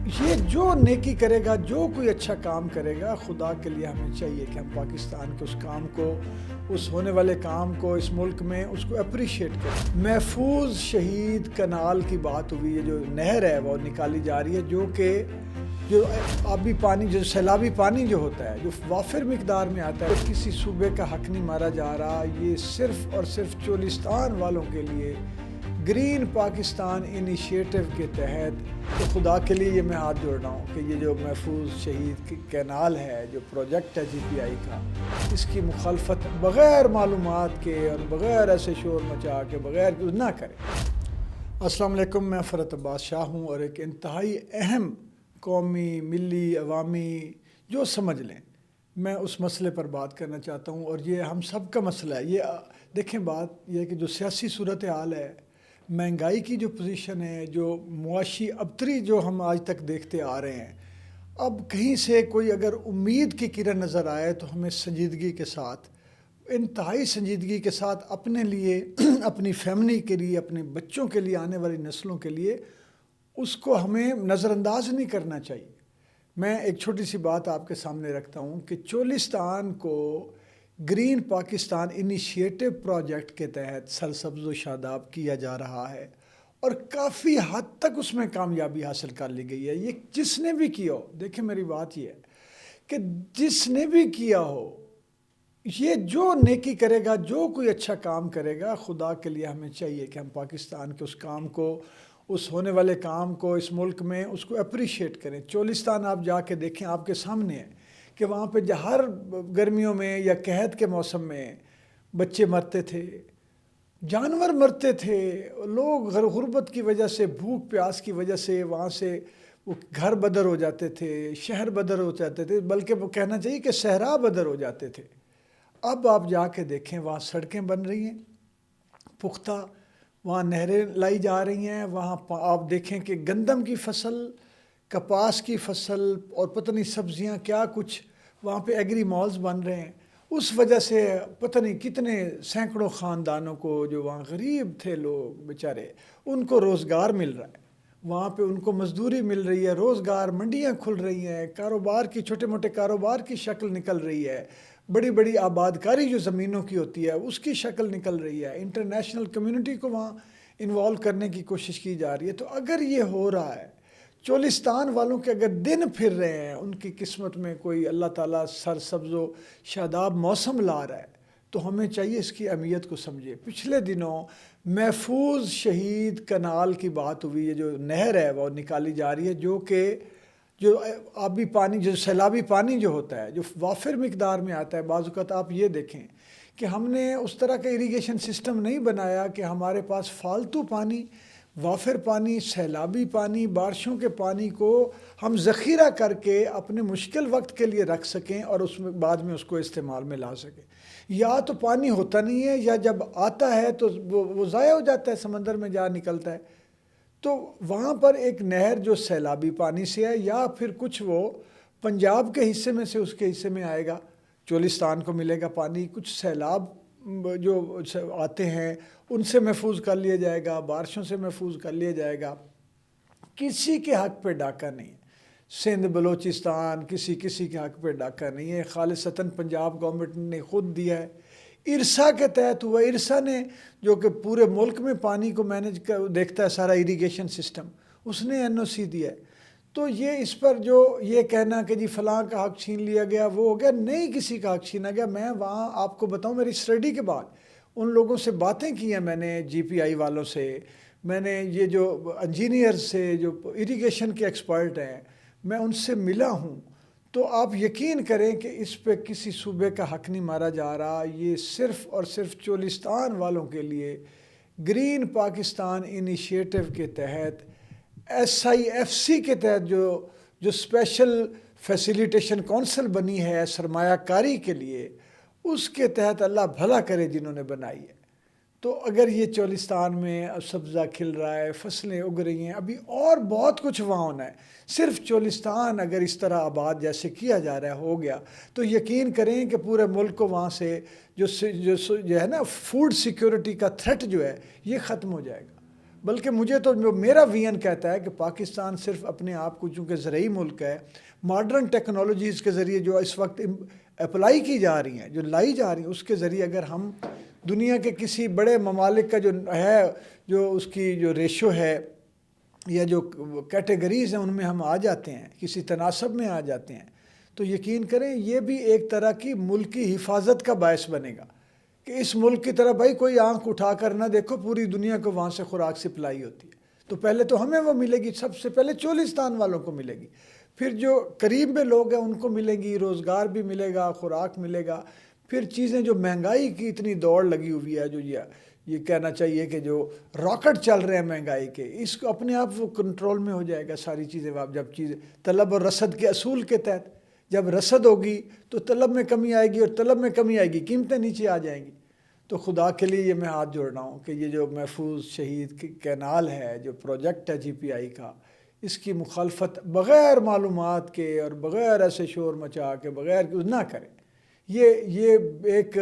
یہ جو نیکی کرے گا، جو کوئی اچھا کام کرے گا، خدا کے لیے ہمیں چاہیے کہ ہم پاکستان کے اس کام کو، اس ہونے والے کام کو، اس ملک میں اس کو اپریشیٹ کریں۔ محفوظ شہید کنال کی بات ہوئی ہے، جو نہر ہے وہ نکالی جا رہی ہے، جو آبی پانی، جو سیلابی پانی جو ہوتا ہے، جو وافر مقدار میں آتا ہے، کسی صوبے کا حق نہیں مارا جا رہا۔ یہ صرف اور صرف چولستان والوں کے لیے گرین پاکستان انیشیٹو کے تحت، تو خدا کے لیے یہ میں ہاتھ جوڑ رہا ہوں کہ یہ جو محفوظ شہید کینال ہے، جو پروجیکٹ ہے جی پی آئی کا، اس کی مخالفت بغیر معلومات کے اور بغیر ایسے شور مچا کے بغیر کچھ نہ کرے۔ السلام علیکم، میں فرحت عباس شاہ ہوں، اور ایک انتہائی اہم قومی، ملی، عوامی، جو سمجھ لیں، میں اس مسئلے پر بات کرنا چاہتا ہوں، اور یہ ہم سب کا مسئلہ ہے۔ یہ دیکھیں، بات یہ ہے کہ جو سیاسی صورتحال ہے، مہنگائی کی جو پوزیشن ہے، جو معاشی ابتری جو ہم آج تک دیکھتے آ رہے ہیں، اب کہیں سے کوئی اگر امید کی کرن نظر آئے تو ہمیں سنجیدگی کے ساتھ، انتہائی سنجیدگی کے ساتھ اپنے لیے، اپنی فیملی کے لیے، اپنے بچوں کے لیے، آنے والی نسلوں کے لیے اس کو ہمیں نظر انداز نہیں کرنا چاہیے۔ میں ایک چھوٹی سی بات آپ کے سامنے رکھتا ہوں کہ چولستان کو گرین پاکستان انیشیٹو پروجیکٹ کے تحت سرسبز و شاداب کیا جا رہا ہے، اور کافی حد تک اس میں کامیابی حاصل کر لی گئی ہے۔ یہ جس نے بھی کیا ہو، دیکھیں میری بات یہ ہے کہ جس نے بھی کیا ہو، یہ جو نیکی کرے گا، جو کوئی اچھا کام کرے گا، خدا کے لیے ہمیں چاہیے کہ ہم پاکستان کے اس کام کو، اس ہونے والے کام کو، اس ملک میں اس کو اپریشیٹ کریں۔ چولستان آپ جا کے دیکھیں، آپ کے سامنے ہے کہ وہاں پہ ہر گرمیوں میں یا قحط کے موسم میں بچے مرتے تھے، جانور مرتے تھے، لوگ غربت کی وجہ سے، بھوک پیاس کی وجہ سے وہاں سے وہ گھر بدر ہو جاتے تھے، شہر بدر ہو جاتے تھے، بلکہ وہ کہنا چاہیے کہ صحرا بدر ہو جاتے تھے۔ اب آپ جا کے دیکھیں، وہاں سڑکیں بن رہی ہیں پختہ، وہاں نہریں لائی جا رہی ہیں، وہاں آپ دیکھیں کہ گندم کی فصل، کپاس کی فصل، اور پتہ نہیں سبزیاں کیا کچھ، وہاں پہ ایگری مالز بن رہے ہیں۔ اس وجہ سے پتہ نہیں کتنے سینکڑوں خاندانوں کو، جو وہاں غریب تھے لوگ بیچارے، ان کو روزگار مل رہا ہے، وہاں پہ ان کو مزدوری مل رہی ہے، روزگار، منڈیاں کھل رہی ہیں، کاروبار کی، چھوٹے موٹے کاروبار کی شکل نکل رہی ہے، بڑی بڑی آبادکاری جو زمینوں کی ہوتی ہے اس کی شکل نکل رہی ہے، انٹرنیشنل کمیونٹی کو وہاں انوالو کرنے کی کوشش کی جا رہی ہے۔ تو اگر یہ ہو رہا ہے، چولستان والوں کے اگر دن پھر رہے ہیں، ان کی قسمت میں کوئی اللہ تعالیٰ سرسبز و شاداب موسم لا رہا ہے، تو ہمیں چاہیے اس کی اہمیت کو سمجھے۔ پچھلے دنوں محفوظ شہید کنال کی بات ہوئی ہے، جو نہر ہے وہ نکالی جا رہی ہے، جو آبی پانی، جو سیلابی پانی جو ہوتا ہے، جو وافر مقدار میں آتا ہے۔ بعض اوقات آپ یہ دیکھیں کہ ہم نے اس طرح کا اریگیشن سسٹم نہیں بنایا کہ ہمارے پاس فالتو پانی، وافر پانی، سیلابی پانی، بارشوں کے پانی کو ہم ذخیرہ کر کے اپنے مشکل وقت کے لیے رکھ سکیں، اور اس میں بعد میں اس کو استعمال میں لا سکیں۔ یا تو پانی ہوتا نہیں ہے، یا جب آتا ہے تو وہ ضائع ہو جاتا ہے، سمندر میں جا نکلتا ہے۔ تو وہاں پر ایک نہر جو سیلابی پانی سے ہے، یا پھر کچھ وہ پنجاب کے حصے میں سے اس کے حصے میں آئے گا، چولستان کو ملے گا پانی، کچھ سیلاب جو آتے ہیں ان سے محفوظ کر لیا جائے گا، بارشوں سے محفوظ کر لیا جائے گا۔ کسی کے حق پہ ڈاکہ نہیں ہے، سندھ بلوچستان کسی کے حق پہ ڈاکہ نہیں ہے، خالصتاً پنجاب گورنمنٹ نے خود دیا ہے، ارسا کے تحت ہوا۔ ارسا نے، جو کہ پورے ملک میں پانی کو مینج کر دیکھتا ہے، سارا اریگیشن سسٹم، اس نے این او سی دیا ہے۔ تو یہ اس پر جو یہ کہنا کہ جی فلاں کا حق چھین لیا گیا، وہ ہو گیا، نہیں کسی کا حق چھینا گیا۔ میں وہاں آپ کو بتاؤں، میری اسٹڈی کے بعد ان لوگوں سے باتیں کی ہیں میں نے، جی پی آئی والوں سے، میں نے یہ جو انجینئر سے، جو اریگیشن کے ایکسپرٹ ہیں، میں ان سے ملا ہوں، تو آپ یقین کریں کہ اس پہ کسی صوبے کا حق نہیں مارا جا رہا۔ یہ صرف اور صرف چولستان والوں کے لیے گرین پاکستان انیشیٹو کے تحت، ایس آئی ایف سی کے تحت، جو اسپیشل فیسیلیٹیشن کونسل بنی ہے سرمایہ کاری کے لیے، اس کے تحت اللہ بھلا کرے جنہوں نے بنائی ہے۔ تو اگر یہ چولستان میں اب سبزہ کھل رہا ہے، فصلیں اگ رہی ہیں، ابھی اور بہت کچھ وہاں ہونا ہے، صرف چولستان اگر اس طرح آباد جیسے کیا جا رہا ہے ہو گیا، تو یقین کریں کہ پورے ملک کو وہاں سے جو ہے نا فوڈ سیکیورٹی کا تھریٹ جو ہے، یہ ختم ہو جائے گا۔ بلکہ مجھے تو جو میرا وین کہتا ہے کہ پاکستان صرف اپنے آپ کو چونکہ زرعی ملک ہے، ماڈرن ٹیکنالوجیز کے ذریعے جو اس وقت اپلائی کی جا رہی ہیں، جو لائی جا رہی ہیں، اس کے ذریعے اگر ہم دنیا کے کسی بڑے ممالک کا جو ہے، جو اس کی جو ریشو ہے یا جو کیٹیگریز ہیں ان میں ہم آ جاتے ہیں، کسی تناسب میں آ جاتے ہیں، تو یقین کریں یہ بھی ایک طرح کی ملک کی حفاظت کا باعث بنے گا کہ اس ملک کی طرف بھائی کوئی آنکھ اٹھا کر نہ دیکھو، پوری دنیا کو وہاں سے خوراک سپلائی ہوتی ہے، تو پہلے تو ہمیں وہ ملے گی، سب سے پہلے چولستان والوں کو ملے گی، پھر جو قریب میں لوگ ہیں ان کو ملے گی، روزگار بھی ملے گا، خوراک ملے گا، پھر چیزیں جو مہنگائی کی اتنی دوڑ لگی ہوئی ہے، جو یہ کہنا چاہیے کہ جو راکٹ چل رہے ہیں مہنگائی کے، اس کو اپنے آپ وہ کنٹرول میں ہو جائے گا ساری چیزیں، جب چیزیں طلب اور رسد کے اصول کے تحت جب رسد ہوگی تو طلب میں کمی آئے گی، اور طلب میں کمی آئے گی قیمتیں نیچے آ جائیں گی۔ تو خدا کے لیے یہ میں ہاتھ جوڑ رہا ہوں کہ یہ جو محفوظ شہید کینال ہے، جو پروجیکٹ ہے جی پی آئی کا، اس کی مخالفت بغیر معلومات کے اور بغیر ایسے شور مچا کے بغیر نہ کریں۔ یہ ایک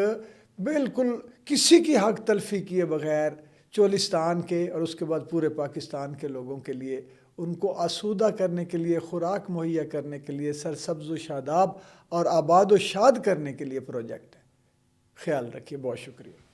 بالکل کسی کی حق تلفی کیے بغیر چولستان کے اور اس کے بعد پورے پاکستان کے لوگوں کے لیے ان کو آسودہ کرنے کے لیے، خوراک مہیا کرنے کے لیے، سرسبز و شاداب اور آباد و شاد کرنے کے لیے پروجیکٹ ہے۔ خیال رکھیے، بہت شکریہ۔